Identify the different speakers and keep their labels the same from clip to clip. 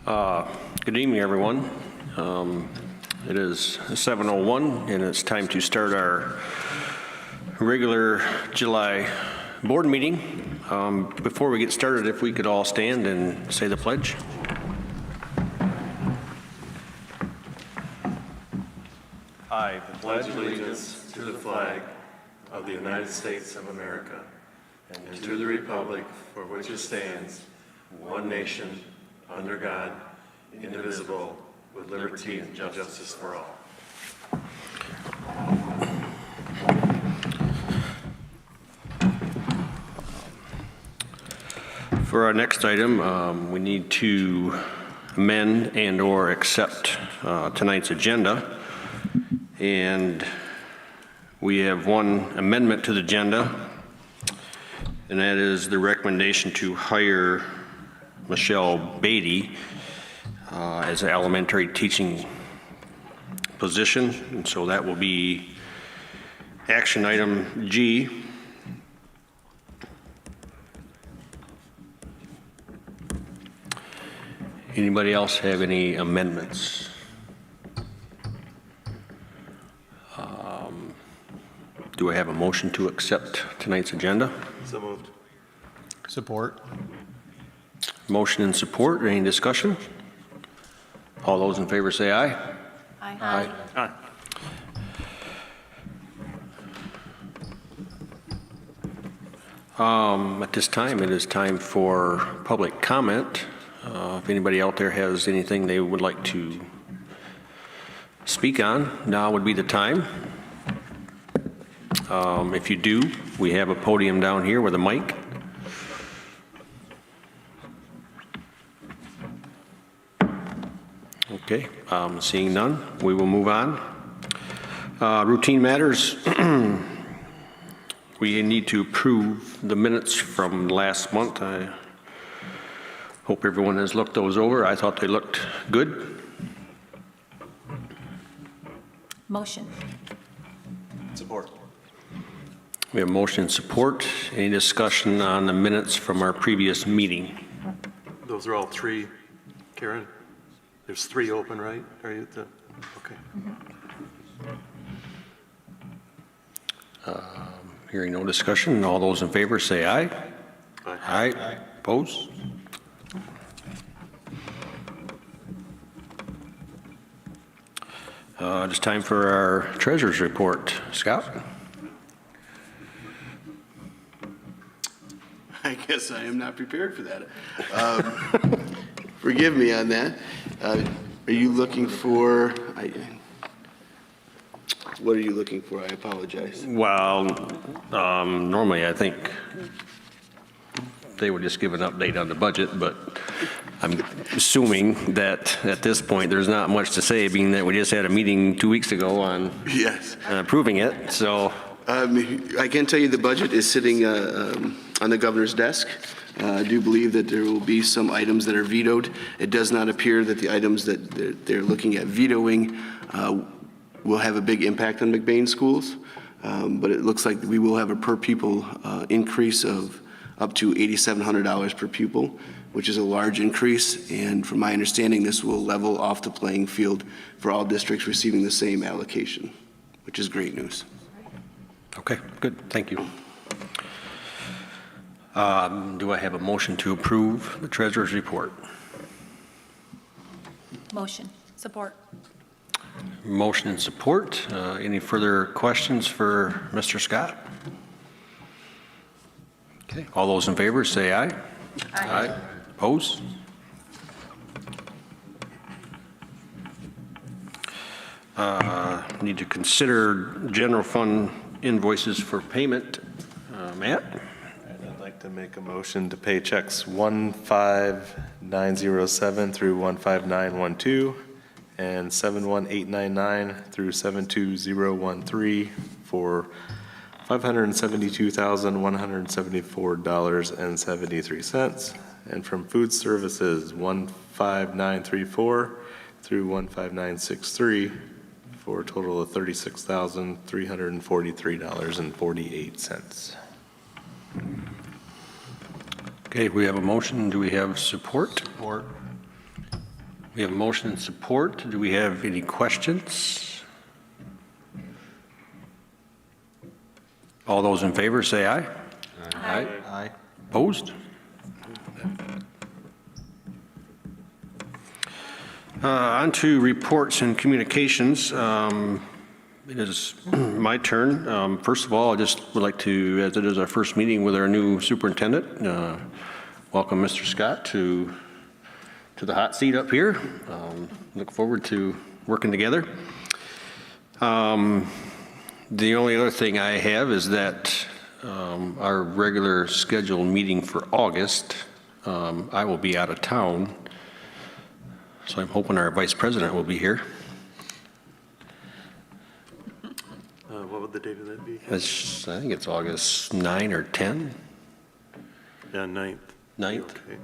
Speaker 1: Good evening, everyone. It is 7:01, and it's time to start our regular July board meeting. Before we get started, if we could all stand and say the pledge.
Speaker 2: I pledge allegiance to the flag of the United States of America and to the republic for which it stands, one nation, under God, indivisible, with liberty and justice for all.
Speaker 1: For our next item, we need to amend and/or accept tonight's agenda. And we have one amendment to the agenda, and that is the recommendation to hire Michelle Beatty as an elementary teaching position. And so that will be action item G. Anybody else have any amendments? Do I have a motion to accept tonight's agenda?
Speaker 2: So moved.
Speaker 3: Support.
Speaker 1: Motion and support. Any discussion? All those in favor say aye.
Speaker 4: Aye.
Speaker 1: Aye. At this time, it is time for public comment. If anybody out there has anything they would like to speak on, now would be the time. If you do, we have a podium down here with a mic. Okay, seeing none, we will move on. Routine matters. We need to approve the minutes from last month. I hope everyone has looked those over. I thought they looked good.
Speaker 4: Motion.
Speaker 2: Support.
Speaker 1: We have motion and support. Any discussion on the minutes from our previous meeting?
Speaker 2: Those are all three, Karen? There's three open, right? Are you okay.
Speaker 1: Hearing no discussion, all those in favor say aye.
Speaker 2: Aye.
Speaker 1: Aye. Opposed? It's time for our treasurer's report. Scott?
Speaker 5: I guess I am not prepared for that. Forgive me on that. Are you looking for, what are you looking for? I apologize.
Speaker 1: Well, normally I think they would just give an update on the budget, but I'm assuming that at this point there's not much to say, being that we just had a meeting 2 weeks ago on
Speaker 5: Yes.
Speaker 1: approving it. So
Speaker 5: I can tell you the budget is sitting on the governor's desk. I do believe that there will be some items that are vetoed. It does not appear that the items that they're looking at vetoing will have a big impact on McBain schools, but it looks like we will have a per pupil increase of up to $8,700 per pupil, which is a large increase, and from my understanding, this will level off the playing field for all districts receiving the same allocation, which is great news.
Speaker 1: okay, good, thank you. Do I have a motion to approve the treasurer's report?
Speaker 4: Motion. Support.
Speaker 1: Motion and support. Any further questions for Mr. Scott? Okay, all those in favor say aye. Aye. Opposed? Need to consider general fund invoices for payment. Matt?
Speaker 2: I'd like to make a motion to pay checks 15907 through 15912 and 71899 through 72013 for $572,174.73, and from food services 15934 through 15963 for a total of $36,343.48.
Speaker 1: Okay, we have a motion. Do we have support?
Speaker 3: Support.
Speaker 1: We have a motion and support. Do we have any questions? All those in favor say aye. Aye.
Speaker 3: Aye.
Speaker 1: Opposed? On to reports and communications. It is my turn. First of all, I just would like to, as it is our first meeting with our new superintendent, welcome Mr. Scott to the hot seat up here. Look forward to working together. The only other thing I have is that our regular scheduled meeting for August, I will be out of town, so I'm hoping our vice president will be here.
Speaker 2: What would the date of that be?
Speaker 1: I think it's August 9 or 10.
Speaker 2: Yeah, 9th.
Speaker 1: 9th.
Speaker 2: Okay.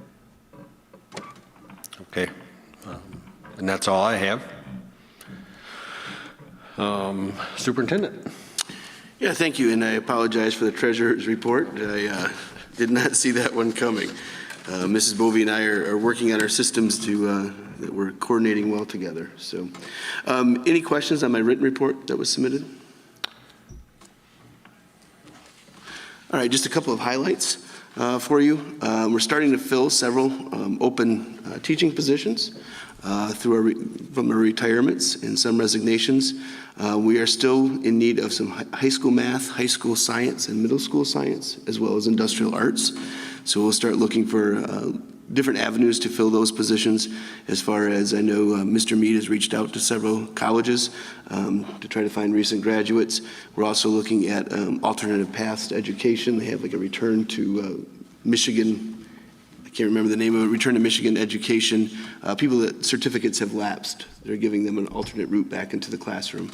Speaker 1: Okay. And that's all I have. Superintendent.
Speaker 5: Yeah, thank you, and I apologize for the treasurer's report. I did not see that one coming. Mrs. Bovee and I are working on our systems that we're coordinating well together. So, any questions on my written report that was submitted? All right, just a couple of highlights for you. We're starting to fill several open teaching positions from our retirements and some resignations. We are still in need of some high school math, high school science, and middle school science, as well as industrial arts. So we'll start looking for different avenues to fill those positions. As far as I know, Mr. Mead has reached out to several colleges to try to find recent graduates. We're also looking at alternative paths to education. They have like a return to Michigan, I can't remember the name of it, return to Michigan education. People that certificates have lapsed, they're giving them an alternate route back into the classroom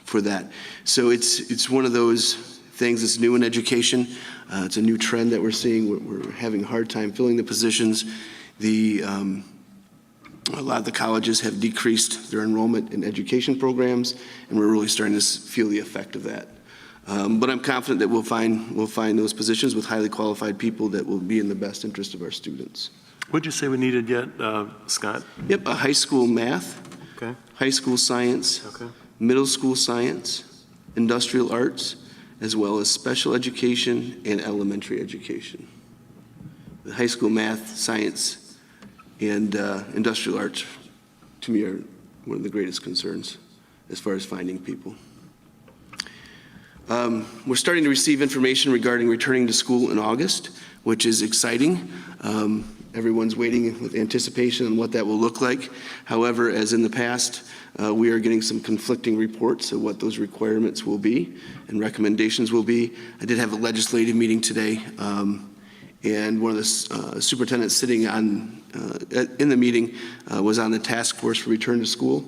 Speaker 5: for that. So it's one of those things that's new in education. It's a new trend that we're seeing. We're having a hard time filling the positions. A lot of the colleges have decreased their enrollment in education programs, and we're really starting to feel the effect of that. But I'm confident that we'll find those positions with highly qualified people that will be in the best interest of our students.
Speaker 2: What'd you say we needed yet, Scott?
Speaker 5: Yep, a high school math,
Speaker 2: Okay.
Speaker 5: high school science,
Speaker 2: Okay.
Speaker 5: middle school science, industrial arts, as well as special education and elementary education. The high school math, science, and industrial arts, to me, are one of the greatest concerns as far as finding people. We're starting to receive information regarding returning to school in August, which is exciting. Everyone's waiting with anticipation on what that will look like. However, as in the past, we are getting some conflicting reports of what those requirements will be and recommendations will be. I did have a legislative meeting today, and one of the superintendents sitting in the meeting was on the task force for return to school,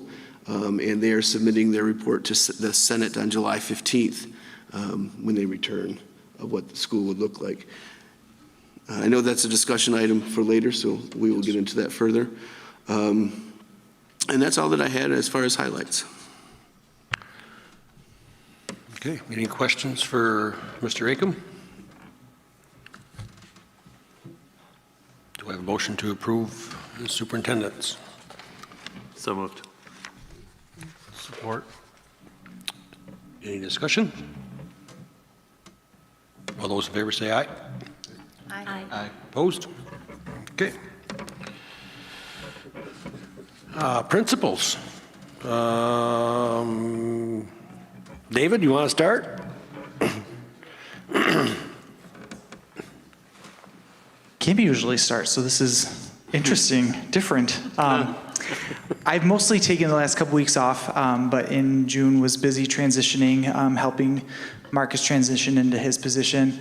Speaker 5: and they are submitting their report to the Senate on July 15th when they return of what the school would look like. I know that's a discussion item for later, so we will get into that further. And that's all that I had as far as highlights.
Speaker 1: Okay, any questions for Mr. Acom? Do I have a motion to approve the superintendent's?
Speaker 2: So moved.
Speaker 3: Support.
Speaker 1: Any discussion? All those in favor say aye.
Speaker 4: Aye.
Speaker 3: Aye.
Speaker 1: Opposed? Okay. Principals. David, you want to start?
Speaker 6: Camp usually starts, so this is interesting, different. I've mostly taken the last couple weeks off, but in June was busy transitioning, helping Marcus transition into his position.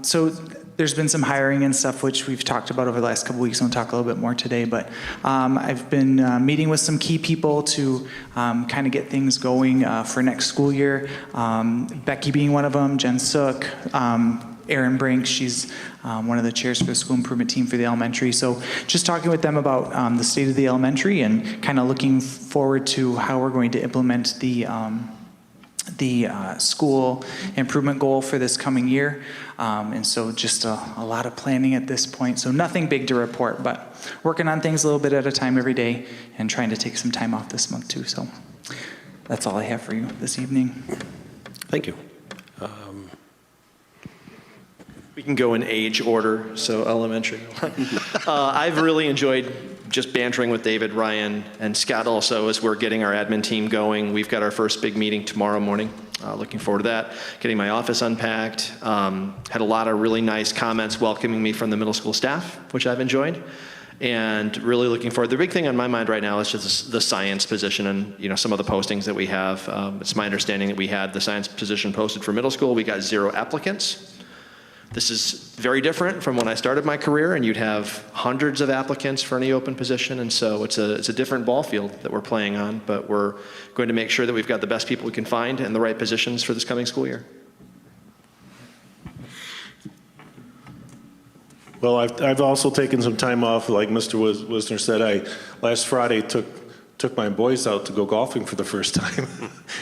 Speaker 6: So there's been some hiring and stuff which we've talked about over the last couple weeks, and we'll talk a little bit more today, but I've been meeting with some key people to kind of get things going for next school year. Becky being one of them, Jen Sook, Erin Brink, she's one of the chairs for the school improvement team for the elementary. So just talking with them about the state of the elementary and kind of looking forward to how we're going to implement the the school improvement goal for this coming year. And so just a lot of planning at this point. So nothing big to report, but working on things a little bit at a time every day and trying to take some time off this month too. So that's all I have for you this evening.
Speaker 1: Thank you.
Speaker 7: We can go in age order, so elementary. I've really enjoyed just bantering with David, Ryan, and Scott also as we're getting our admin team going. We've got our first big meeting tomorrow morning. Looking forward to that. Getting my office unpacked. Had a lot of really nice comments welcoming me from the middle school staff, which I've enjoyed. And really looking forward. The big thing on my mind right now is just the science position and some of the postings that we have. It's my understanding that we had the science position posted for middle school. We got 0 applicants. This is very different from when I started my career, and you'd have hundreds of applicants for any open position, and so it's a different ball field that we're playing on, but we're going to make sure that we've got the best people we can find and the right positions for this coming school year.
Speaker 2: Well, I've also taken some time off, like Mr. Wisner said. Last Friday took my boys out to go golfing for the first time.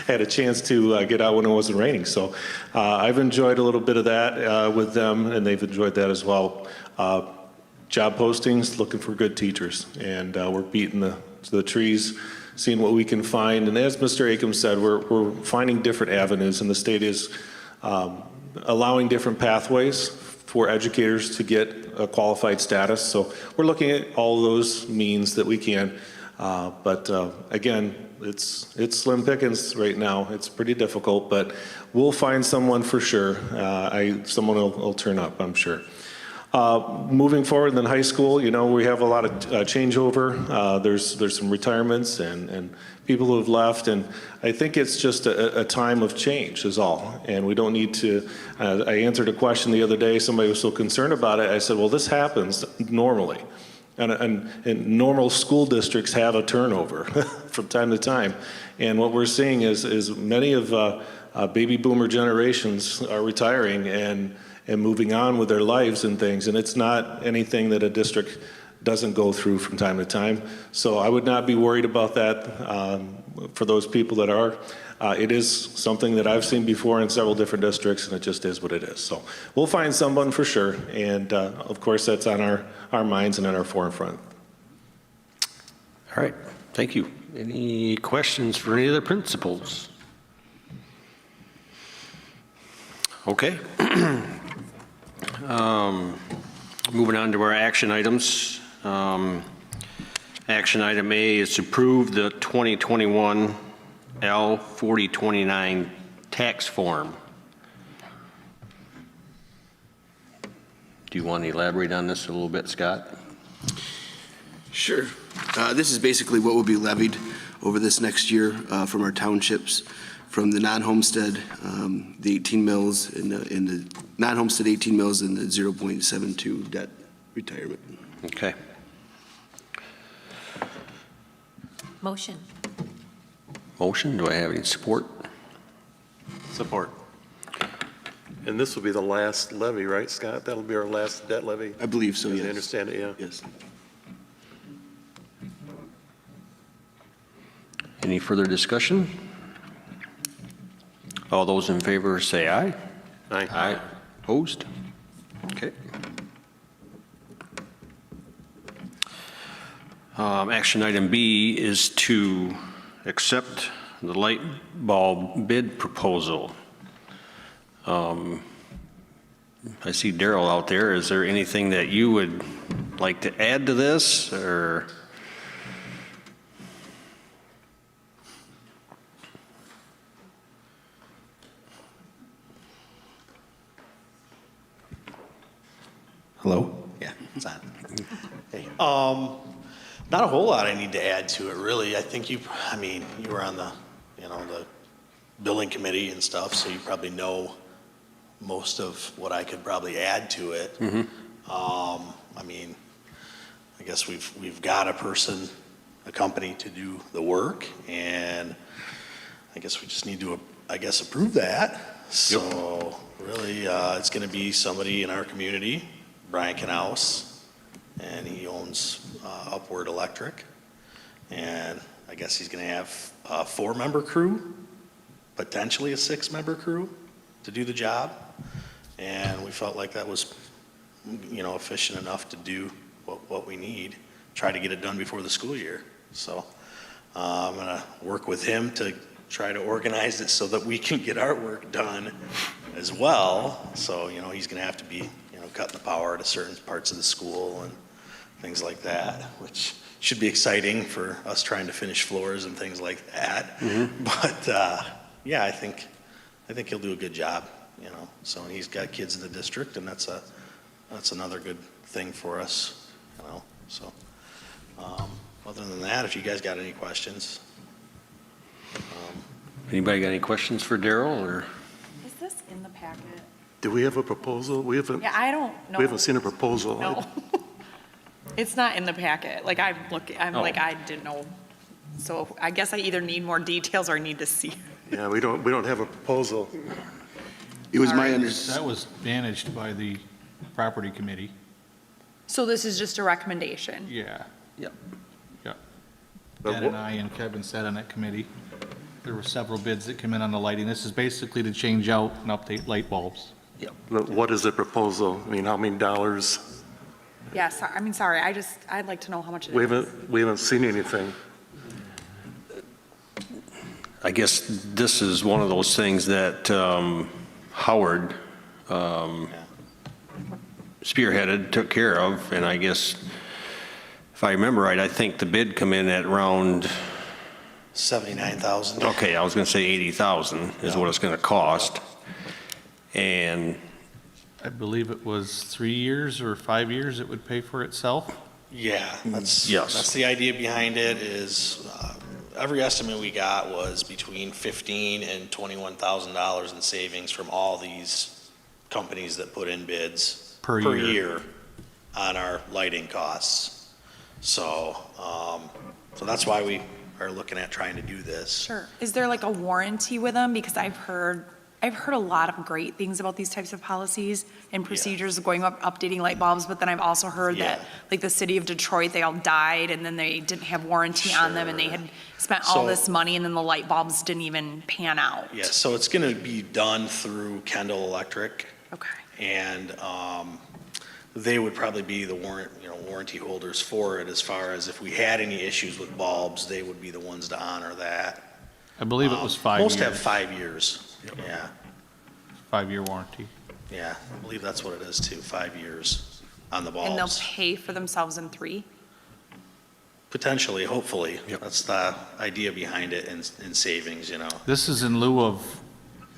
Speaker 2: Had a chance to get out when it wasn't raining. So I've enjoyed a little bit of that with them, and they've enjoyed that as well. Job postings, looking for good teachers. And we're beating the trees, seeing what we can find. And as Mr. Akam said, we're finding different avenues, and the state is allowing different pathways for educators to get a qualified status. So we're looking at all those means that we can. But again, it's slim pickings right now. It's pretty difficult, but we'll find someone for sure. Someone will turn up, I'm sure. Moving forward in high school, we have a lot of changeover. There's some retirements and people who have left, and I think it's just a time of change is all. And we don't need to, I answered a question the other day, somebody was so concerned about it. I said, well, this happens normally. And normal school districts have a turnover from time to time. And what we're seeing is many of baby boomer generations are retiring and moving on with their lives and things. And it's not anything that a district doesn't go through from time to time. So I would not be worried about that for those people that are. It is something that I've seen before in several different districts, and it just is what it is. So we'll find someone for sure, and of course that's on our minds and in our forefront.
Speaker 1: All right, thank you. Any questions for any other principals? Okay. Moving on to our action items. Action item A is to approve the 2021 L4029 tax form. Do you want to elaborate on this a little bit, Scott?
Speaker 5: Sure. This is basically what will be levied over this next year from our townships, from the non-homestead, the 18 mills, and the non-homestead 18 mills, and the 0.72 debt retirement.
Speaker 1: Okay.
Speaker 4: Motion.
Speaker 1: Motion, do I have any support?
Speaker 2: Support. And this will be the last levy, right, Scott? That'll be our last debt levy?
Speaker 5: I believe so,
Speaker 2: As
Speaker 5: yes.
Speaker 2: I understand it, yeah.
Speaker 5: Yes.
Speaker 1: Any further discussion? All those in favor say aye.
Speaker 2: Aye.
Speaker 1: Aye. Opposed? Okay. Action item B is to accept the light bulb bid proposal. I see Daryl out there. Is there anything that you would like to add to this, or?
Speaker 8: Hello? Yeah, it's on. Hey, not a whole lot I need to add to it, really. I think you were on the building committee and stuff, so you probably know most of what I could probably add to it.
Speaker 1: Mm-hmm.
Speaker 8: I guess we've got a company to do the work, and I guess we just need to, approve that. So really, it's going to be somebody in our community, Brian Knaus, and he owns Upward Electric, and I guess he's going to have a 4-member crew, potentially a 6-member crew to do the job. And we felt like that was, efficient enough to do what we need, try to get it done before the school year. So I'm going to work with him to try to organize it so that we can get our work done as well. So, he's going to have to be, cutting the power to certain parts of the school and things like that, which should be exciting for us trying to finish floors and things like that. But, yeah, I think he'll do a good job, So he's got kids in the district, and that's another good thing for us, So, other than that, if you guys got any questions.
Speaker 1: Anybody got any questions for Daryl, or?
Speaker 9: Is this in the packet?
Speaker 2: Do we have a proposal? We haven't,
Speaker 9: Yeah, I don't know.
Speaker 2: we haven't seen a proposal.
Speaker 9: No. It's not in the packet. Like, I'm like, I didn't know. So I guess I either need more details or I need to see.
Speaker 2: Yeah, we don't have a proposal.
Speaker 5: It was my
Speaker 9: Alright.
Speaker 5: understanding.
Speaker 3: That was managed by the property committee.
Speaker 9: So this is just a recommendation?
Speaker 3: Yeah.
Speaker 1: Yep.
Speaker 3: Yeah.
Speaker 2: But
Speaker 3: Ed and I and Kevin sat on that committee. There were several bids that came in on the lighting. This is basically to change out and update light bulbs.
Speaker 2: But what is the proposal? I mean, how many dollars?
Speaker 9: Yeah, sorry, I'd like to know how much it
Speaker 2: We
Speaker 9: is.
Speaker 2: haven't seen anything.
Speaker 1: I guess this is one of those things that Howard spearheaded, took care of, and I guess, if I remember right, I think the bid come in at around,
Speaker 8: 79,000.
Speaker 1: okay, I was going to say 80,000 is what it's going to cost. And
Speaker 3: I believe it was 3 years or 5 years it would pay for itself.
Speaker 8: Yeah,
Speaker 1: Yes.
Speaker 8: that's the idea behind it is, every estimate we got was between $15,000 and $21,000 in savings from all these companies that put in bids
Speaker 3: Per year.
Speaker 8: year on our lighting costs. So, so that's why we are looking at trying to do this.
Speaker 9: Sure. Is there like a warranty with them? Because I've heard a lot of great things about these types of policies and procedures going up, updating light bulbs, but then I've also heard that,
Speaker 8: Yeah.
Speaker 9: like, the city of Detroit, they all died, and then they didn't have warranty on them, and they had spent all
Speaker 8: So-
Speaker 9: this money, and then the light bulbs didn't even pan out.
Speaker 8: Yeah, so it's gonna be done through Kendall Electric.
Speaker 9: Okay.
Speaker 8: And they would probably be the warranty holders for it, as far as if we had any issues with bulbs, they would be the ones to honor that.
Speaker 3: I believe it was 5 years.
Speaker 8: Most have 5 years, yeah,
Speaker 3: 5-year warranty.
Speaker 8: yeah, I believe that's what it is too, 5 years on the
Speaker 9: And they'll
Speaker 8: bulbs.
Speaker 9: pay for themselves in 3?
Speaker 8: Potentially, hopefully, that's the idea behind it in savings,
Speaker 3: This is in lieu of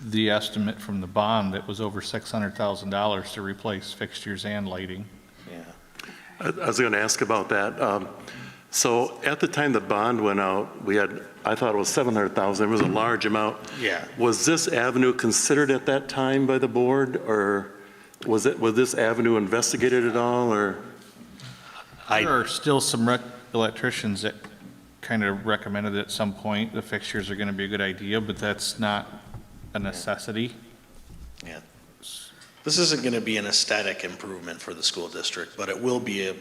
Speaker 3: the estimate from the bond that was over $600,000 to replace fixtures and lighting.
Speaker 8: yeah.
Speaker 2: I was going to ask about that. So at the time the bond went out, I thought it was 700,000. It was a large amount.
Speaker 8: Yeah.
Speaker 2: Was this avenue considered at that time by the board, or was this avenue investigated at all, or?
Speaker 3: There are still some electricians that kind of recommended at some point the fixtures are going to be a good idea, but that's not a necessity.
Speaker 8: Yeah. This isn't going to be an aesthetic improvement for the school district, but it will be a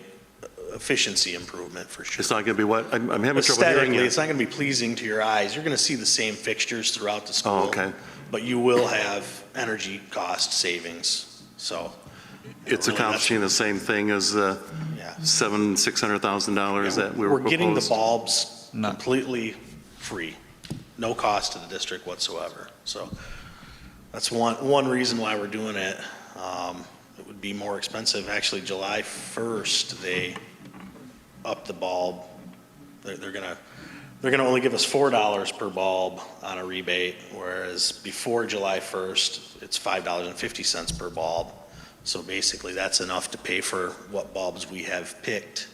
Speaker 8: efficiency improvement for sure.
Speaker 2: It's not going to be what? I'm having trouble hearing
Speaker 8: Aesthetically,
Speaker 2: you.
Speaker 8: it's not going to be pleasing to your eyes. You're going to see the same fixtures throughout the school.
Speaker 2: Oh, okay.
Speaker 8: But you will have energy cost savings, so.
Speaker 2: It's
Speaker 8: really,
Speaker 2: accomplishing the same thing as the
Speaker 8: Yeah.
Speaker 2: $600,000 that we were
Speaker 8: We're getting the
Speaker 2: proposed?
Speaker 8: bulbs
Speaker 3: No.
Speaker 8: completely free, no cost to the district whatsoever. So that's one reason why we're doing it. It would be more expensive. Actually, July 1st, they upped the bulb. They're gonna only give us $4 per bulb on a rebate, whereas before July 1st, it's $5.50 per bulb. So basically, that's enough to pay for what bulbs we have picked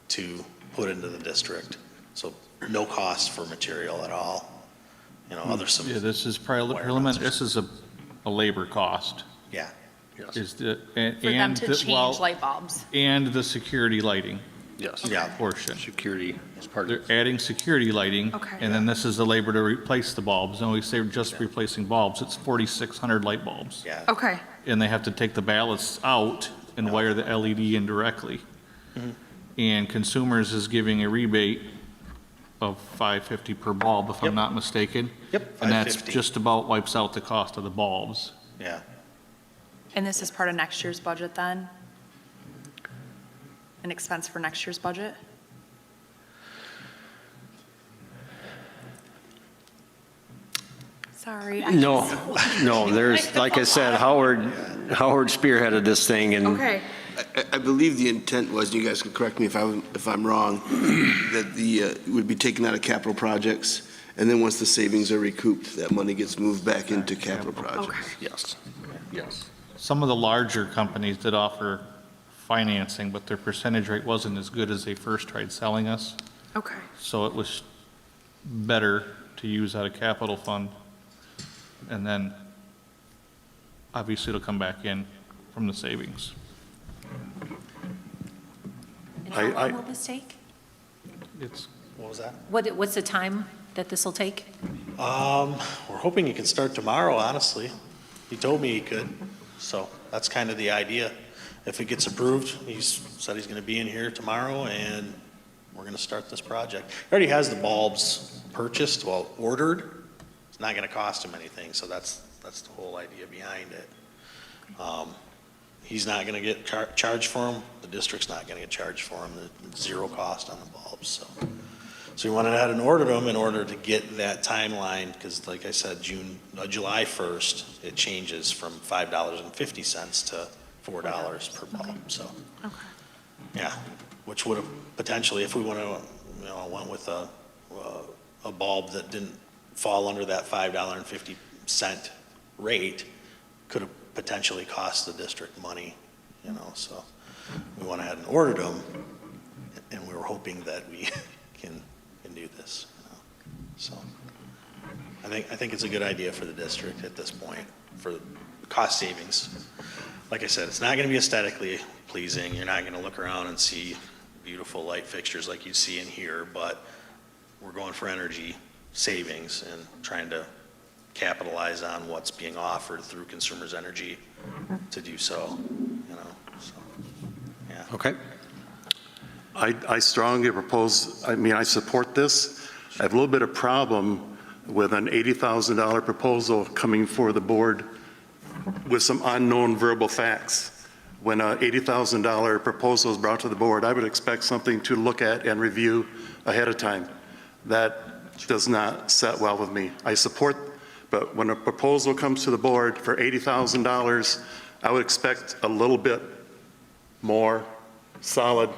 Speaker 8: to put into the district. So no cost for material at all. Other some.
Speaker 3: Yeah, this is
Speaker 8: requirements.
Speaker 3: this is a labor cost.
Speaker 8: Yeah,
Speaker 3: Is the, and
Speaker 9: For them to
Speaker 3: the-
Speaker 9: change
Speaker 3: well,
Speaker 9: light bulbs?
Speaker 3: and the security lighting
Speaker 1: Yes.
Speaker 8: yeah.
Speaker 3: portion.
Speaker 1: Security is part
Speaker 3: They're
Speaker 1: of it.
Speaker 3: adding security lighting.
Speaker 9: Okay.
Speaker 3: And then this is the labor to replace the bulbs. And we say just replacing bulbs, it's 4,600 light bulbs.
Speaker 8: Yeah.
Speaker 9: Okay.
Speaker 3: And they have to take the ballasts out and wire the LED in directly. And Consumers is giving a rebate of $550 per bulb, if I'm
Speaker 8: Yep.
Speaker 3: not mistaken.
Speaker 8: Yep,
Speaker 3: And that's
Speaker 8: $550.
Speaker 3: just about wipes out the cost of the bulbs.
Speaker 8: Yeah.
Speaker 9: And this is part of next year's budget then? An expense for next year's budget? Sorry.
Speaker 1: No, no, there's, like I said, Howard spearheaded this thing, and
Speaker 9: Okay.
Speaker 5: I believe the intent was, and you guys can correct me if I'm wrong, that it would be taken out of capital projects, and then once the savings are recouped, that money gets moved back into capital projects.
Speaker 1: yes, yes.
Speaker 3: Some of the larger companies did offer financing, but their percentage rate wasn't as good as they first tried selling us.
Speaker 9: Okay.
Speaker 3: So it was better to use out of capital fund. And then, obviously, it'll come back in from the savings.
Speaker 4: And how long will this take?
Speaker 3: It's,
Speaker 8: What was that?
Speaker 4: What's the time that this will take?
Speaker 8: We're hoping he can start tomorrow, honestly. He told me he could, so that's kind of the idea. If it gets approved, he's said he's going to be in here tomorrow, and we're going to start this project. He already has the bulbs purchased, well, ordered. It's not going to cost him anything, so that's the whole idea behind it. He's not going to get charged for them. The district's not going to get charged for them. There's zero cost on the bulbs, so. So we went ahead and ordered them in order to get that timeline, because like I said, July 1st, it changes from $5.50 to $4 per bulb, so.
Speaker 9: Okay.
Speaker 8: Yeah, which would have potentially, if we went with a bulb that didn't fall under that $5.50 rate, could have potentially cost the district money, so we went ahead and ordered them, and we were hoping that we can do this, so I think it's a good idea for the district at this point for cost savings. Like I said, it's not going to be aesthetically pleasing. You're not going to look around and see beautiful light fixtures like you see in here, but we're going for energy savings and trying to capitalize on what's being offered through Consumers Energy to do so, so, yeah.
Speaker 1: Okay.
Speaker 2: I strongly I support this. I have a little bit of problem with an $80,000 proposal coming for the board with some unknown verbal facts. When an $80,000 proposal is brought to the board, I would expect something to look at and review ahead of time. That does not set well with me. I support, but when a proposal comes to the board for $80,000, I would expect a little bit more solid. I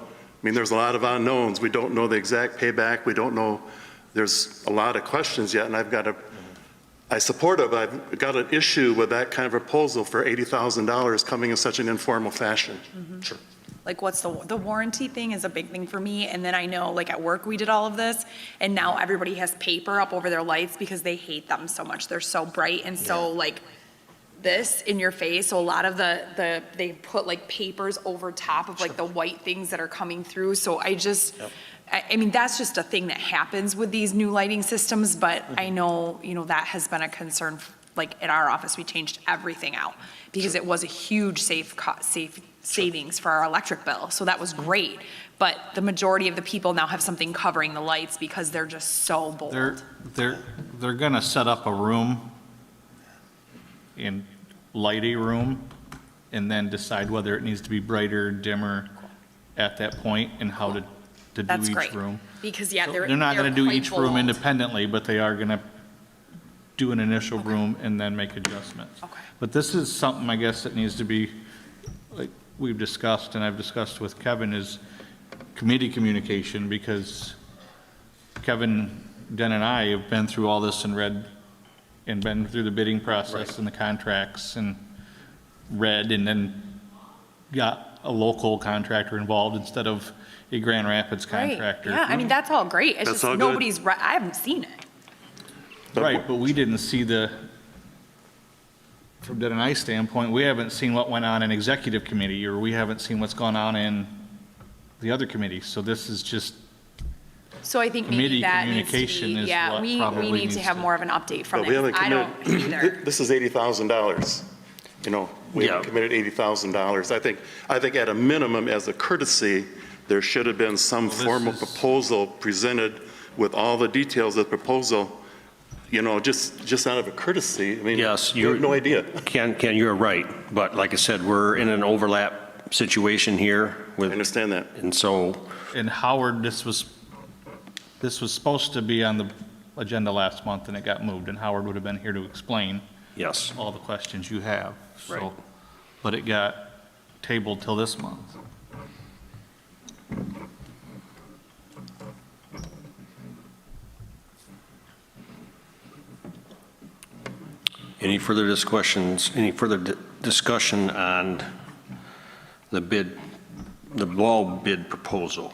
Speaker 2: mean, there's a lot of unknowns. We don't know the exact payback. We don't know. There's a lot of questions yet, and I support it, but I've got an issue with that kind of proposal for $80,000 coming in such an informal fashion.
Speaker 9: Mm-hmm.
Speaker 2: Sure.
Speaker 9: Like what's the warranty thing is a big thing for me. And then I know like at work, we did all of this and now everybody has paper up over their lights because they hate them so much. They're so bright and so like this in your face. So a lot of they put like papers over top of like the white things that are coming through. So I just, I mean, that's just a thing that happens with these new lighting systems, but I know, that has been a concern. Like at our office, we changed everything out because it was a huge savings for our electric bill. So that was great. But the majority of the people now have something covering the lights because they're just so bold.
Speaker 3: they're gonna set up a room and light a room and then decide whether it needs to be brighter, dimmer at that point and how to do
Speaker 9: That's
Speaker 3: each
Speaker 9: great.
Speaker 3: room.
Speaker 9: Because yeah,
Speaker 3: They're not gonna do
Speaker 9: quite
Speaker 3: each room
Speaker 9: bold.
Speaker 3: independently, but they are gonna do an initial room and then make adjustments.
Speaker 9: Okay.
Speaker 3: But this is something, I guess, that needs to be, like we've discussed and I've discussed with Kevin, is committee communication, because Kevin, Den, and I have been through all this and read and been through the bidding process and the contracts and read and then got a local contractor involved instead of a Grand Rapids
Speaker 9: Right.
Speaker 3: contractor.
Speaker 9: Yeah, I mean, that's all great. It's
Speaker 2: That's
Speaker 9: just
Speaker 2: all good.
Speaker 9: nobody's, I haven't seen it.
Speaker 3: Right, but we didn't see from Den and I standpoint, we haven't seen what went on in executive committee, or we haven't seen what's gone on in the other committees. So this is just,
Speaker 9: So I think maybe
Speaker 3: Committee
Speaker 9: that needs to
Speaker 3: communication
Speaker 9: be,
Speaker 3: is
Speaker 9: yeah,
Speaker 3: what
Speaker 9: we
Speaker 3: probably
Speaker 9: need
Speaker 3: needs
Speaker 9: to have
Speaker 3: to-
Speaker 9: more of an update from
Speaker 2: But we
Speaker 9: them.
Speaker 2: haven't
Speaker 9: I don't
Speaker 2: committed,
Speaker 9: either.
Speaker 2: this is $80,000. We haven't committed $80,000. I think at a minimum, as a courtesy, there should have been some formal proposal presented with all the details of the proposal, you know, just out of a courtesy. I mean,
Speaker 1: Yes,
Speaker 2: you have no idea.
Speaker 1: Ken, you're right, but like I said, we're in an overlap situation here
Speaker 2: I
Speaker 1: with,
Speaker 2: understand that.
Speaker 1: and so,
Speaker 3: In Howard, this was supposed to be on the agenda last month, and it got moved, and Howard would have been here to explain
Speaker 1: yes.
Speaker 3: all the questions you have,
Speaker 1: Right.
Speaker 3: so, but it got tabled till this month.
Speaker 1: Any further discussion on the bid, the wall bid proposal?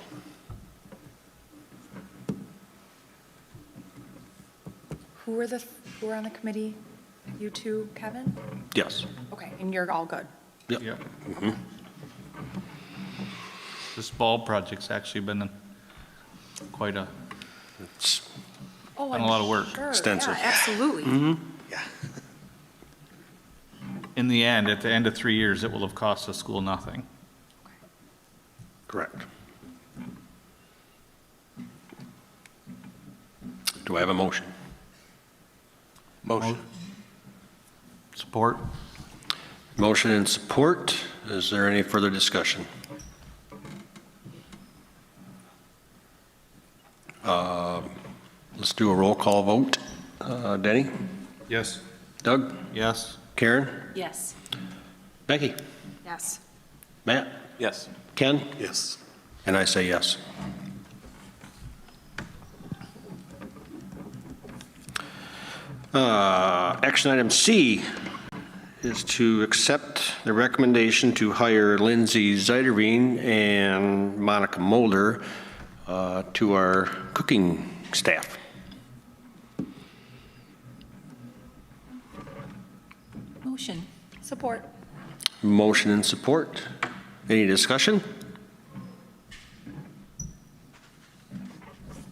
Speaker 9: Who are on the committee? You two, Kevin?
Speaker 1: Yes.
Speaker 9: Okay, and you're all good.
Speaker 1: Yep.
Speaker 3: Yep. This bulb project's actually been quite a,
Speaker 1: It's
Speaker 9: Oh,
Speaker 3: Done a lot of work.
Speaker 9: Sure,
Speaker 1: extensive.
Speaker 9: yeah, absolutely.
Speaker 3: in the end, at the end of 3 years, it will have cost the school nothing.
Speaker 1: correct. Do I have a motion?
Speaker 8: Motion.
Speaker 3: Support?
Speaker 1: Motion and support. Is there any further discussion? Let's do a roll call vote. Denny?
Speaker 3: Yes.
Speaker 1: Doug?
Speaker 3: Yes.
Speaker 1: Karen?
Speaker 4: Yes.
Speaker 1: Becky?
Speaker 9: Yes.
Speaker 1: Matt?
Speaker 2: Yes.
Speaker 1: Ken?
Speaker 8: Yes.
Speaker 1: And I say yes. Action item C is to accept the recommendation to hire Lindsay Zeiderveen and Monica Mulder to our cooking staff.
Speaker 4: Motion.
Speaker 9: Support.
Speaker 1: Motion and support. Any discussion?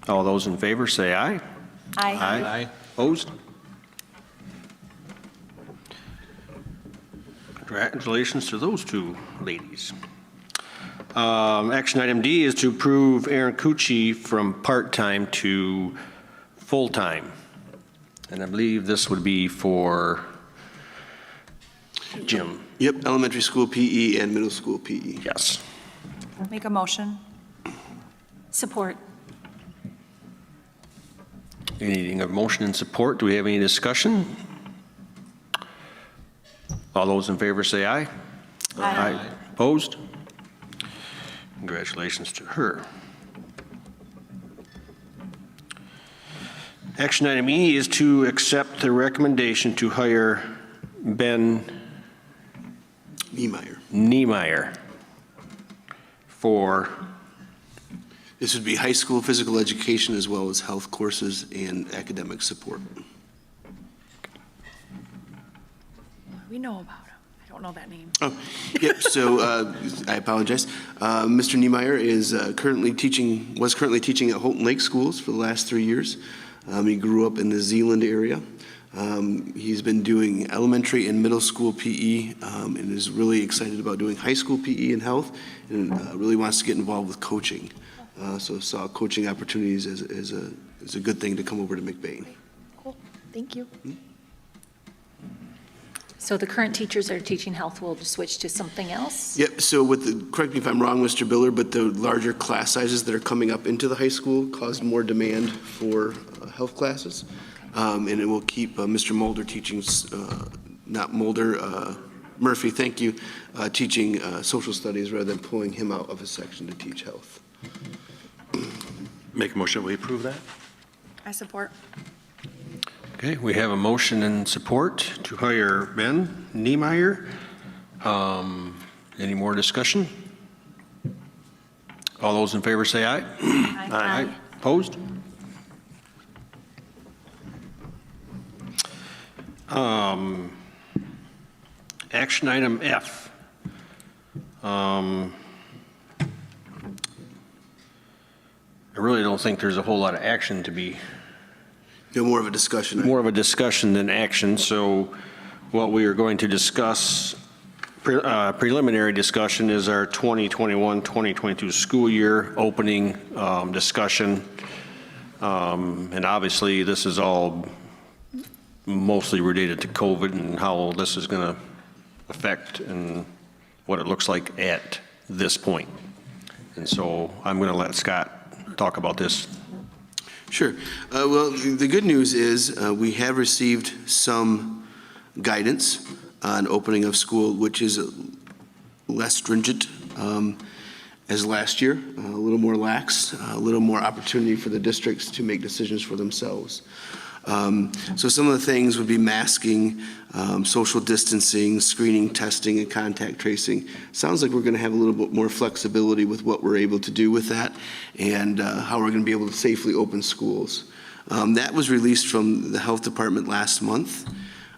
Speaker 1: All those in favor say aye.
Speaker 4: Aye.
Speaker 1: Opposed? Congratulations to those two ladies. Action item D is to approve Aaron Cucci from part-time to full-time. And I believe this would be for Jim.
Speaker 5: Yep, elementary school PE and middle school PE.
Speaker 1: Yes.
Speaker 9: Make a motion.
Speaker 4: Support.
Speaker 1: Needing a motion and support. Do we have any discussion? All those in favor say aye.
Speaker 4: Aye.
Speaker 1: Opposed? Congratulations to her. Action item E is to accept the recommendation to hire Ben Niemeyer for,
Speaker 5: This would be high school physical education as well as health courses and academic support.
Speaker 9: We know about him. I don't know that name.
Speaker 5: Oh, yep, so I apologize. Mr. Niemeyer is currently teaching at Houghton Lake Schools for the last 3 years. He grew up in the Zeeland area. He's been doing elementary and middle school PE and is really excited about doing high school PE and health and really wants to get involved with coaching. So saw coaching opportunities as a good thing to come over to McBain.
Speaker 9: Cool. Thank you.
Speaker 4: So the current teachers that are teaching health will switch to something else?
Speaker 5: Yep, so correct me if I'm wrong, Mr. Biller, but the larger class sizes that are coming up into the high school caused more demand for health classes. And it will keep Mr. Mulder teaching, not Mulder, Murphy, thank you, teaching social studies rather than pulling him out of a section to teach health.
Speaker 2: Make a motion, we approve that?
Speaker 9: I support.
Speaker 1: okay, we have a motion and support to hire Ben Niemeyer. Any more discussion? All those in favor say aye.
Speaker 4: Aye.
Speaker 1: Opposed? Action item F. I really don't think there's a whole lot of action to be,
Speaker 5: No more of a discussion.
Speaker 1: more of a discussion than action. So what we are going to discuss, preliminary discussion is our 2021-2022 school year opening discussion. And obviously, this is all mostly related to COVID and how this is going to affect and what it looks like at this point. And so I'm going to let Scott talk about this.
Speaker 5: Sure. Well, the good news is we have received some guidance on opening of school, which is less stringent as last year, a little more lax, a little more opportunity for the districts to make decisions for themselves. So some of the things would be masking, social distancing, screening, testing, and contact tracing. Sounds like we're going to have a little bit more flexibility with what we're able to do with that and how we're going to be able to safely open schools. That was released from the health department last month.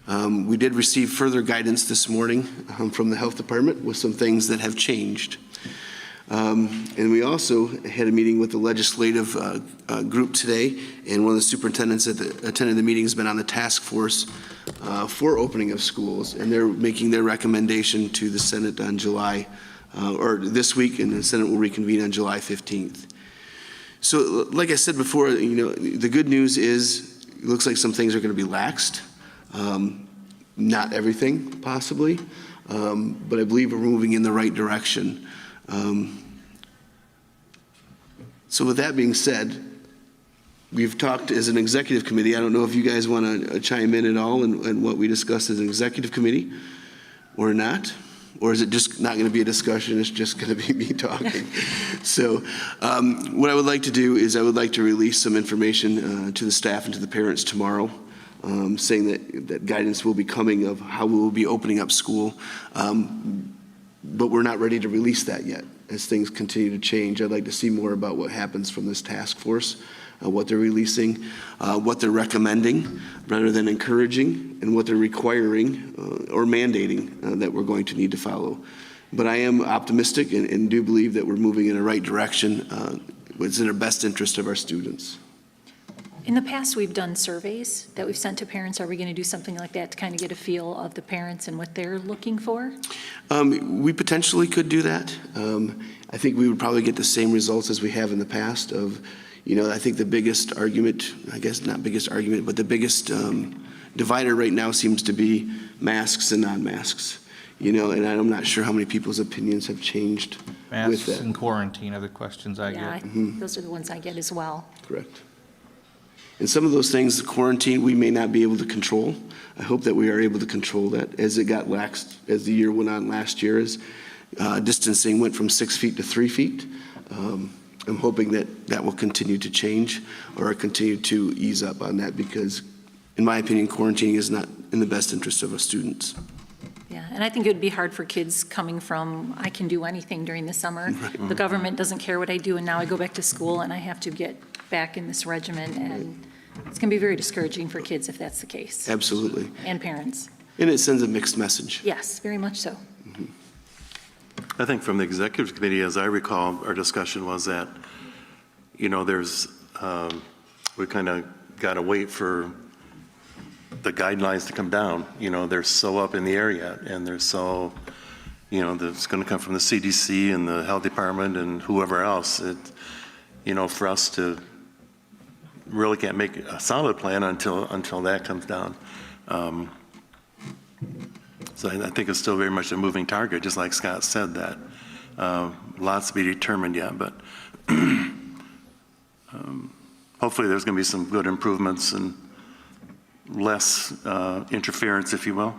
Speaker 5: We did receive further guidance this morning from the health department with some things that have changed. And we also had a meeting with the legislative group today, and one of the superintendents that attended the meeting has been on the task force for opening of schools, and they're making their recommendation to the Senate on July, or this week, and the Senate will reconvene on July 15th. So like I said before, the good news is it looks like some things are going to be laxed. Not everything, possibly, but I believe we're moving in the right direction. So with that being said, we've talked as an executive committee. I don't know if you guys want to chime in at all in what we discussed as an executive committee or not, or is it just not going to be a discussion? It's just going to be me talking. So what I would like to do is I would like to release some information to the staff and to the parents tomorrow, saying that guidance will be coming of how we will be opening up school. But we're not ready to release that yet. As things continue to change, I'd like to see more about what happens from this task force, what they're releasing, what they're recommending rather than encouraging, and what they're requiring or mandating that we're going to need to follow. But I am optimistic and do believe that we're moving in the right direction. It's in the best interest of our students.
Speaker 4: In the past, we've done surveys that we've sent to parents. Are we going to do something like that to kind of get a feel of the parents and what they're looking for?
Speaker 5: We potentially could do that. I think we would probably get the same results as we have in the past of, I think the biggest argument, I guess not biggest argument, but the biggest divider right now seems to be masks and non-masks. And I'm not sure how many people's opinions have changed with
Speaker 3: Masks
Speaker 5: that.
Speaker 3: and quarantine are the questions I
Speaker 4: Yeah,
Speaker 3: get.
Speaker 4: those are the ones I get as well.
Speaker 5: Correct. And some of those things, the quarantine, we may not be able to control. I hope that we are able to control that as it got laxed, as the year went on last year, as distancing went from 6 feet to 3 feet. I'm hoping that will continue to change or continue to ease up on that because, in my opinion, quarantining is not in the best interest of our students.
Speaker 4: Yeah, and I think it would be hard for kids coming from, I can do anything during the summer. The government doesn't care what I do, and now I go back to school and I have to get back in this regimen, and it's going to be very discouraging for kids if that's the case.
Speaker 5: Absolutely.
Speaker 4: And parents.
Speaker 5: And it sends a mixed message.
Speaker 4: Yes, very much so.
Speaker 2: I think from the executive committee, as I recall, our discussion was that, there's, we kind of got to wait for the guidelines to come down. They're so up in the air yet, and they're so, it's going to come from the CDC and the health department and whoever else. For us to really can't make a solid plan until that comes down. So I think it's still very much a moving target, just like Scott said that. Lots to be determined yet, but hopefully there's going to be some good improvements and less interference, if you will.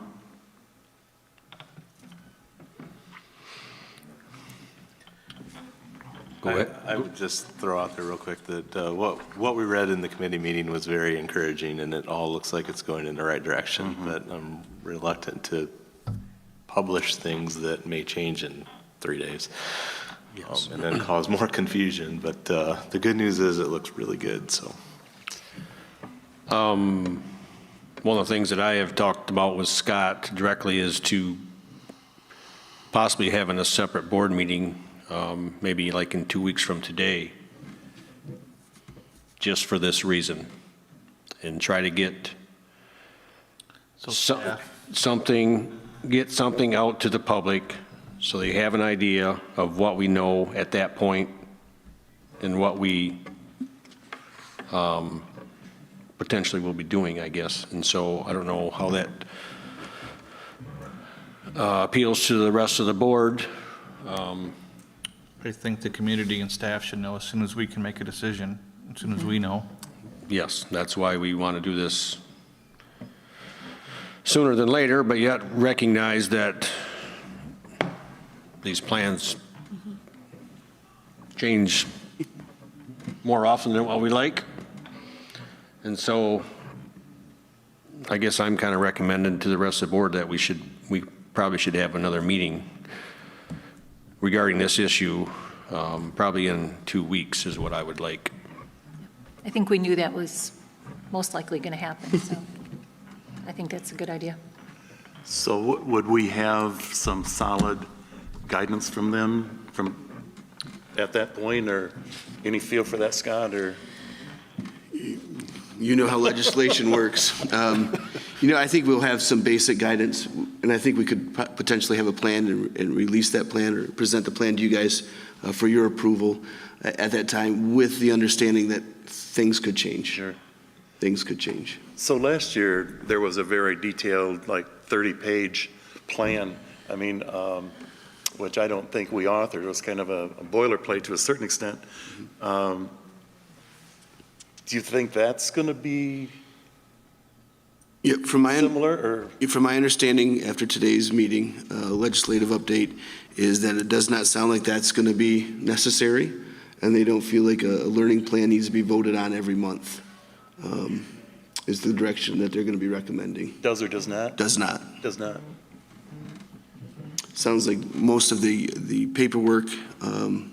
Speaker 1: Go ahead.
Speaker 10: I would just throw out there real quick that what we read in the committee meeting was very encouraging, and it all looks like it's going in the right direction. But I'm reluctant to publish things that may change in 3 days, and then cause more confusion. But the good news is it looks really good. So,
Speaker 1: one of the things that I have talked about with Scott directly is to possibly having a separate board meeting. Maybe like in 2 weeks from today, just for this reason, and try to get something out to the public so they have an idea of what we know at that point and what we potentially will be doing, I guess. And so I don't know how that appeals to the rest of the board.
Speaker 3: I think the community and staff should know as soon as we can make a decision, as soon as we know.
Speaker 1: Yes, that's why we want to do this sooner than later, but yet recognize that these plans change more often than what we like. And so I guess I'm kind of recommending to the rest of the board that we probably should have another meeting regarding this issue, probably in 2 weeks is what I would like.
Speaker 4: I think we knew that was most likely going to happen, so I think that's a good idea.
Speaker 2: So would we have some solid guidance from them at that point, or any feel for that, Scott, or?
Speaker 5: You know how legislation works. I think we'll have some basic guidance, and I think we could potentially have a plan and release that plan or present the plan to you guys for your approval at that time, with the understanding that things could change.
Speaker 2: Sure.
Speaker 5: Things could change.
Speaker 2: So last year, there was a very detailed, like 30-page plan. I mean, which I don't think we authored. It was kind of a boilerplate to a certain extent. Do you think that's going to be
Speaker 5: Yeah,
Speaker 2: similar, or?
Speaker 5: from my understanding, after today's meeting, legislative update, is that it does not sound like that's going to be necessary, and they don't feel like a learning plan needs to be voted on every month, is the direction that they're going to be recommending.
Speaker 2: Does or does not?
Speaker 5: Does not.
Speaker 2: Does not.
Speaker 5: Sounds like most of the paperwork and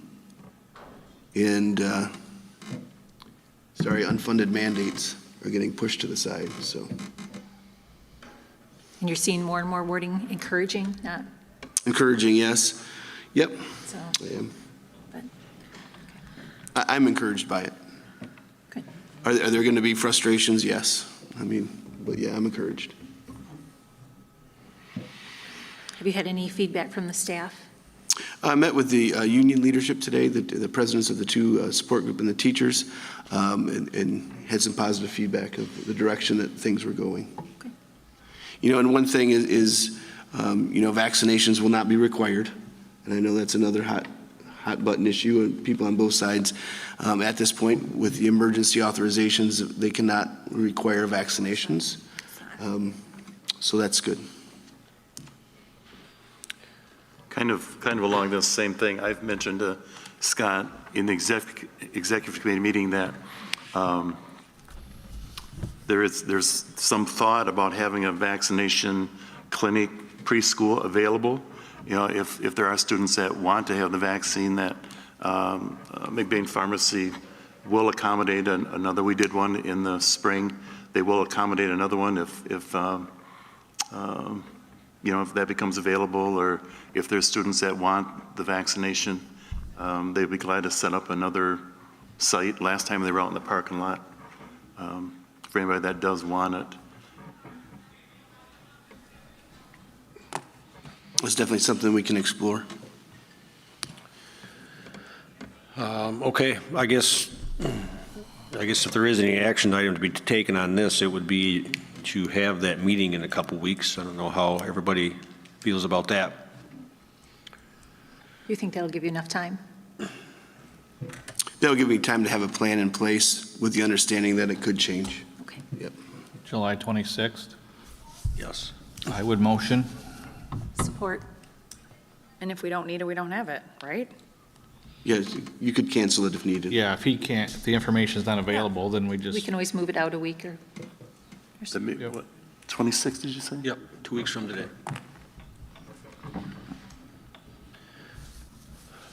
Speaker 5: unfunded mandates are getting pushed to the side, so.
Speaker 4: And you're seeing more and more wording encouraging, not
Speaker 5: Encouraging, yes. Yep,
Speaker 4: so,
Speaker 5: I am.
Speaker 4: but,
Speaker 5: I'm encouraged by it.
Speaker 4: good.
Speaker 5: Are there going to be frustrations? Yes. But yeah, I'm encouraged.
Speaker 4: Have you had any feedback from the staff?
Speaker 5: I met with the union leadership today, the presidents of the two support group and the teachers, and had some positive feedback of the direction that things were going.
Speaker 4: Okay.
Speaker 5: And one thing is vaccinations will not be required, and I know that's another hot button issue, and people on both sides at this point with the emergency authorizations, they cannot require vaccinations, so that's good.
Speaker 2: Kind of along this same thing, I've mentioned to Scott in the executive committee meeting that there's some thought about having a vaccination clinic preschool available. If there are students that want to have the vaccine, that McBain Pharmacy will accommodate another. We did one in the spring. They will accommodate another one if that becomes available, or if there's students that want the vaccination, they'd be glad to set up another site. Last time they were out in the parking lot, for anybody that does want it.
Speaker 5: It's definitely something we can explore.
Speaker 1: Okay, I guess if there is any action item to be taken on this, it would be to have that meeting in a couple weeks. I don't know how everybody feels about that.
Speaker 4: You think that'll give you enough time?
Speaker 5: That'll give me time to have a plan in place with the understanding that it could change.
Speaker 4: Okay.
Speaker 5: Yep.
Speaker 3: July 26th,
Speaker 1: Yes.
Speaker 3: I would motion.
Speaker 4: Support.
Speaker 9: And if we don't need it, we don't have it, right?
Speaker 5: Yes, you could cancel it if needed.
Speaker 3: Yeah, if the information's not available, then we
Speaker 4: We
Speaker 3: just,
Speaker 4: can always move it out a week or
Speaker 2: What, 26, did you say?
Speaker 1: Yep, 2 weeks from today.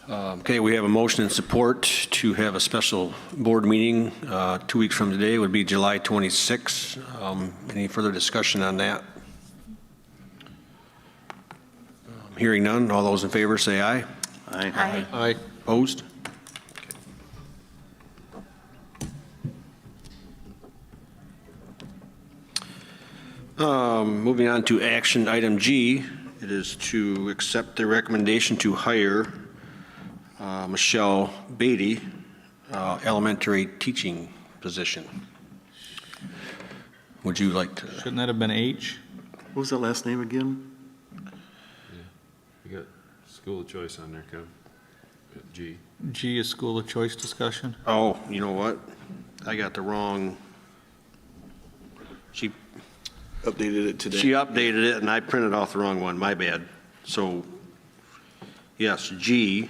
Speaker 1: Okay, we have a motion and support to have a special board meeting 2 weeks from today. Would be July 26. Any further discussion on that? Hearing none, all those in favor say aye.
Speaker 9: Aye.
Speaker 3: aye.
Speaker 1: Opposed? Moving on to action item G, it is to accept the recommendation to hire Michelle Beatty, elementary teaching position. Would you like to?
Speaker 3: Shouldn't that have been H?
Speaker 2: What was that last name again?
Speaker 11: You got school of choice on there, Kev. G.
Speaker 3: G is school of choice discussion.
Speaker 1: Oh, you know what? I got the wrong. She
Speaker 5: Updated it today.
Speaker 1: updated it and I printed off the wrong one, my bad. So, yes, G,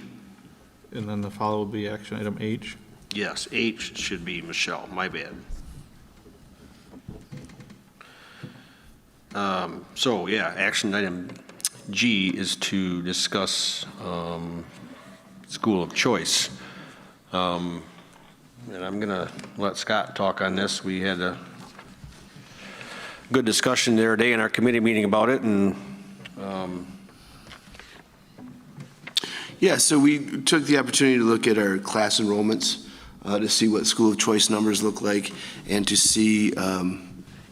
Speaker 3: And then the follow will be action item H.
Speaker 1: yes, H should be Michelle, my bad. So, yeah, action item G is to discuss school of choice. And I'm going to let Scott talk on this. We had a good discussion the other day in our committee meeting about it, and
Speaker 5: Yeah, so we took the opportunity to look at our class enrollments to see what school of choice numbers look like and to see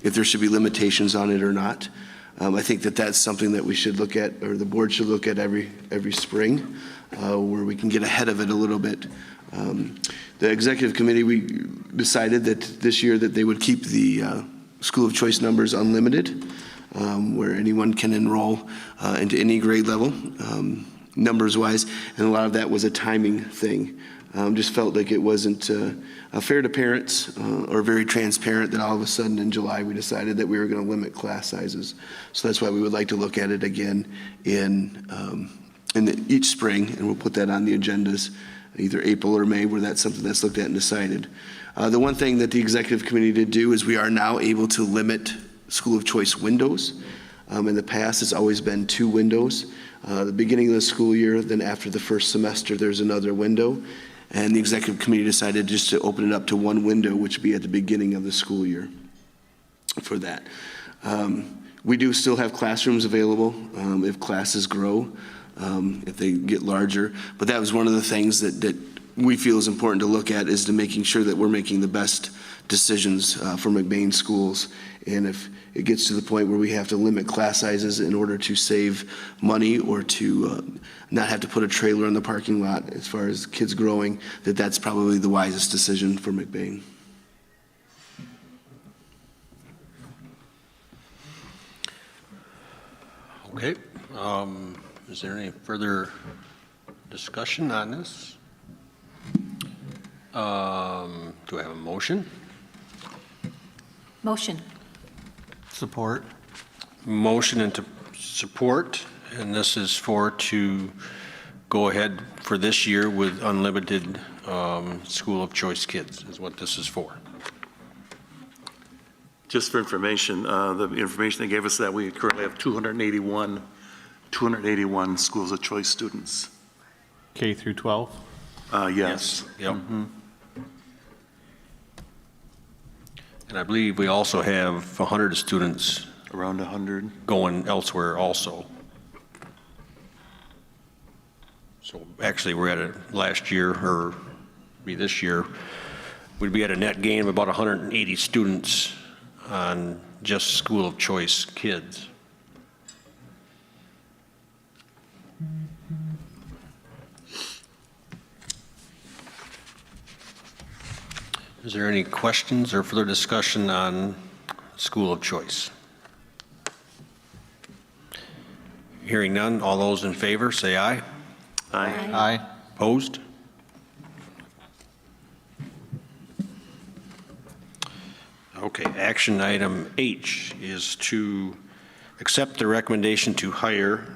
Speaker 5: if there should be limitations on it or not. I think that that's something that we should look at, or the board should look at every spring, where we can get ahead of it a little bit. The executive committee, we decided that this year that they would keep the school of choice numbers unlimited, where anyone can enroll into any grade level, numbers-wise, and a lot of that was a timing thing. Just felt like it wasn't fair to parents or very transparent that all of a sudden in July we decided that we were going to limit class sizes. So that's why we would like to look at it again in each spring, and we'll put that on the agendas, either April or May, where that's something that's looked at and decided. The one thing that the executive committee did do is we are now able to limit school of choice windows. In the past, it's always been 2 windows. The beginning of the school year, then after the first semester, there's another window. And the executive committee decided just to open it up to 1 window, which would be at the beginning of the school year for that. We do still have classrooms available if classes grow, if they get larger. But that was one of the things that we feel is important to look at, is to making sure that we're making the best decisions for McBain schools. And if it gets to the point where we have to limit class sizes in order to save money or to not have to put a trailer in the parking lot as far as kids growing, that's probably the wisest decision for McBain.
Speaker 1: okay. Is there any further discussion on this? Do I have a motion?
Speaker 4: Motion.
Speaker 3: Support.
Speaker 1: Motion and to support, and this is to go ahead for this year with unlimited school of choice kids is what this is for.
Speaker 2: Just for information, the information they gave us that we currently have 281 schools of choice students.
Speaker 3: K through 12.
Speaker 2: Yes.
Speaker 1: Yep. And I believe we also have 100 students
Speaker 2: Around 100.
Speaker 1: going elsewhere also. So actually, we're at a last year, or be this year, we'd be at a net gain of about 180 students on just school of choice kids. Is there any questions or further discussion on school of choice? Hearing none, all those in favor, say aye.
Speaker 2: Aye.
Speaker 3: Aye.
Speaker 1: Opposed? Okay, action item H is to accept the recommendation to hire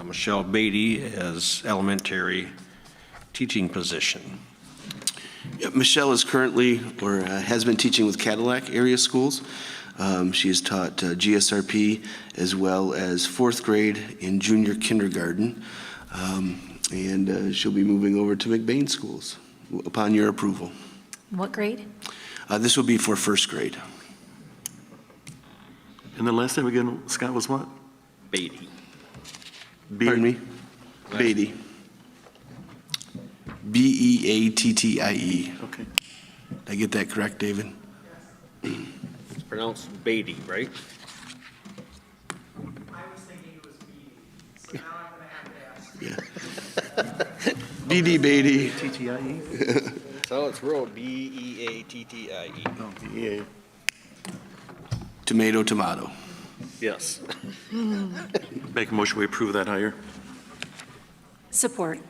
Speaker 1: Michelle Beatty as elementary teaching position.
Speaker 5: Yeah, Michelle is currently, or has been teaching with Cadillac area schools. She has taught GSRP as well as 4th grade in junior kindergarten. And she'll be moving over to McBain schools upon your approval.
Speaker 4: What grade?
Speaker 5: This will be for 1st grade.
Speaker 2: And the last name again, Scott, was what?
Speaker 1: Beatty.
Speaker 5: Pardon me? Beatty. Beattie.
Speaker 2: Okay.
Speaker 5: Did I get that correct, David?
Speaker 1: It's pronounced Beatty, right?
Speaker 6: I was thinking it was Beatty, so now I'm going to have to ask.
Speaker 5: Yeah. Beatty.
Speaker 2: TTIE?
Speaker 1: So it's road, B-E-A-T-T-I-E.
Speaker 2: Oh, BEA.
Speaker 5: Tomato, tomato.
Speaker 1: Yes.
Speaker 2: Make a motion, we approve that hire.
Speaker 4: Support.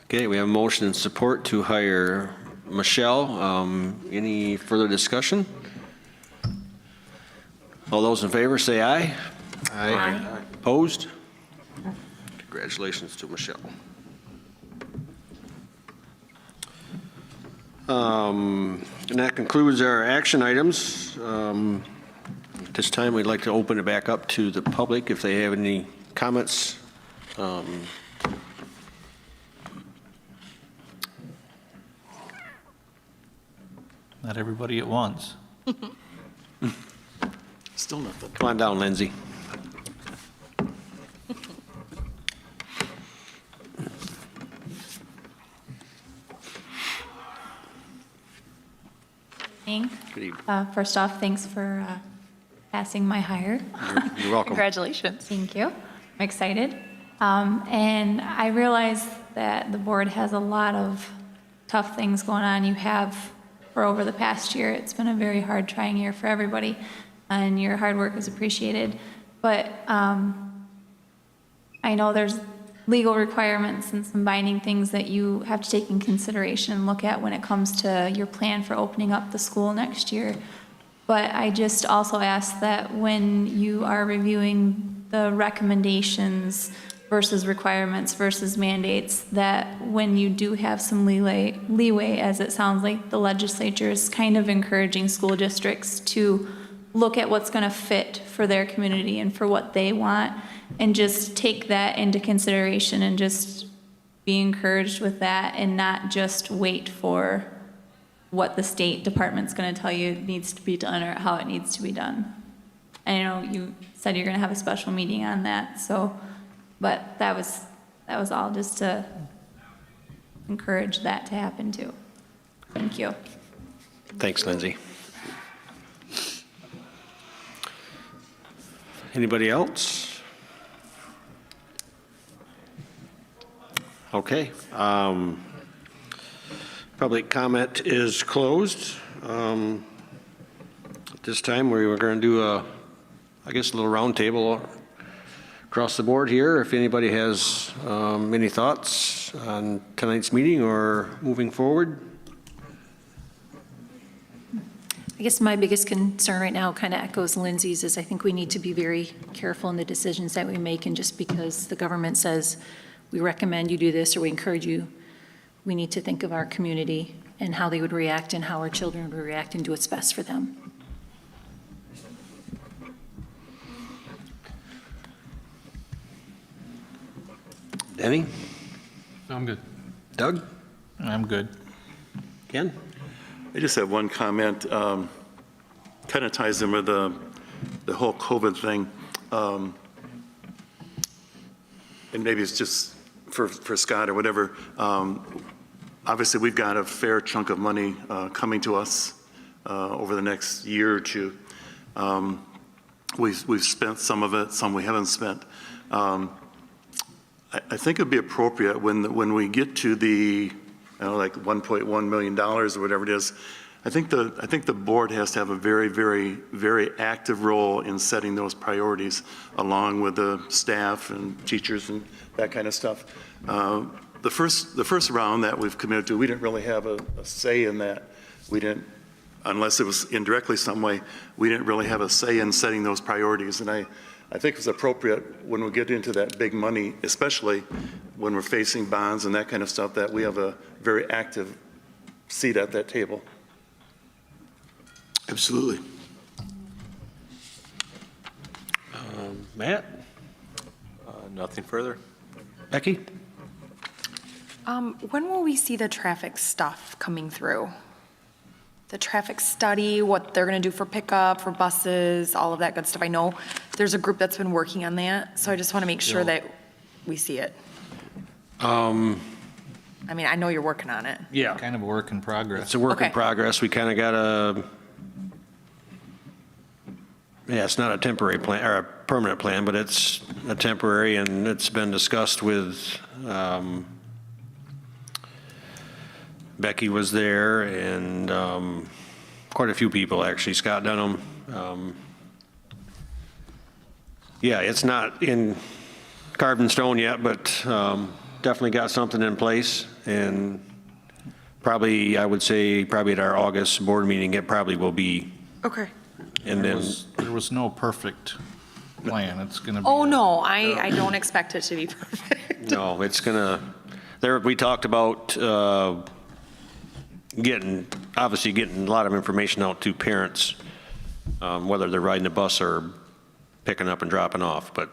Speaker 1: Okay, we have a motion and support to hire Michelle. Any further discussion? All those in favor, say aye. Aye. Opposed? Congratulations to Michelle. And that concludes our action items. At this time, we'd like to open it back up to the public if they have any comments.
Speaker 3: Not everybody at once.
Speaker 2: Still nothing.
Speaker 1: Come on down, Lindsay.
Speaker 12: evening.
Speaker 1: Good evening.
Speaker 12: First off, thanks for passing my hire.
Speaker 1: You're welcome.
Speaker 12: Congratulations. Thank you. I'm excited. And I realize that the board has a lot of tough things going on. You have for over the past year. It's been a very hard, trying year for everybody, and your hard work is appreciated. But I know there's legal requirements and some binding things that you have to take in consideration and look at when it comes to your plan for opening up the school next year. But I just also ask that when you are reviewing the recommendations versus requirements versus mandates, that when you do have some leeway, as it sounds like the legislature is kind of encouraging school districts to look at what's going to fit for their community and for what they want, and just take that into consideration and just be encouraged with that, and not just wait for what the State Department's going to tell you needs to be done or how it needs to be done. I know you said you're going to have a special meeting on that, so, but that was all just to encourage that to happen too. Thank you.
Speaker 1: Thanks, Lindsay. Anybody else? Okay. Public comment is closed. At this time, we were going to do a little round table across the board here. If anybody has any thoughts on tonight's meeting or moving forward.
Speaker 4: I guess my biggest concern right now kind of echoes Lindsay's, is I think we need to be very careful in the decisions that we make, and just because the government says we recommend you do this or we encourage you, we need to think of our community and how they would react and how our children would react and do what's best for them.
Speaker 1: Denny?
Speaker 11: I'm good.
Speaker 1: Doug?
Speaker 3: I'm good.
Speaker 1: Ken?
Speaker 2: I just have one comment, kind of ties in with the whole COVID thing. And maybe it's just for Scott or whatever. Obviously, we've got a fair chunk of money coming to us over the next year or two. We've spent some of it, some we haven't spent. I think it'd be appropriate when we get to the, like $1.1 million or whatever it is. I think the board has to have a very, very, very active role in setting those priorities, along with the staff and teachers and that kind of stuff. The first round that we've committed to, we didn't really have a say in that. We didn't, unless it was indirectly some way, we didn't really have a say in setting those priorities. And I think it's appropriate when we get into that big money, especially when we're facing bonds and that kind of stuff, that we have a very active seat at that table.
Speaker 5: Absolutely.
Speaker 1: Matt?
Speaker 10: Nothing further.
Speaker 1: Becky?
Speaker 9: When will we see the traffic stuff coming through? The traffic study, what they're gonna do for pickup, for buses, all of that good stuff. I know there's a group that's been working on that, so I just wanna make sure that we see it. I mean, I know you're working on it.
Speaker 1: Yeah.
Speaker 3: Kind of a work in progress.
Speaker 1: It's a work in
Speaker 9: Okay.
Speaker 1: progress. We kind of got it's not a temporary plan or a permanent plan, but it's a temporary, and it's been discussed with Becky was there, and quite a few people, actually. Scott Dunham. Yeah, it's not in carved in stone yet, but definitely got something in place. And probably, I would say, probably at our August board meeting, it probably will be.
Speaker 9: Okay.
Speaker 1: And then,
Speaker 3: There was no perfect plan. It's going to be.
Speaker 9: Oh, no, I don't expect it to be perfect.
Speaker 1: no, it's gonna, we talked about obviously getting a lot of information out to parents, whether they're riding the bus or picking up and dropping off, but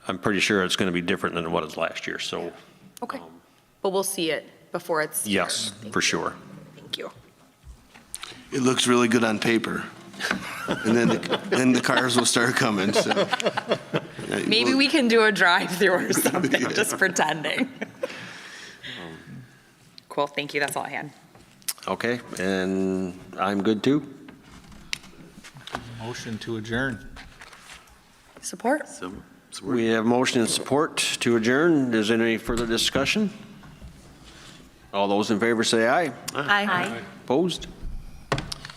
Speaker 1: I'm pretty sure it's going to be different than what it was last year, so.
Speaker 9: Okay. But we'll see it before it's.
Speaker 1: Yes, for sure.
Speaker 9: Thank you.
Speaker 5: It looks really good on paper. And then the cars will start coming, so.
Speaker 9: Maybe we can do a drive-through or something, just pretending. Cool, thank you, that's all I had.
Speaker 1: Okay, and I'm good too.
Speaker 3: Motion to adjourn.
Speaker 9: Support?
Speaker 1: We have motion and support to adjourn. Is there any further discussion? All those in favor say aye.
Speaker 9: Aye.
Speaker 1: Opposed?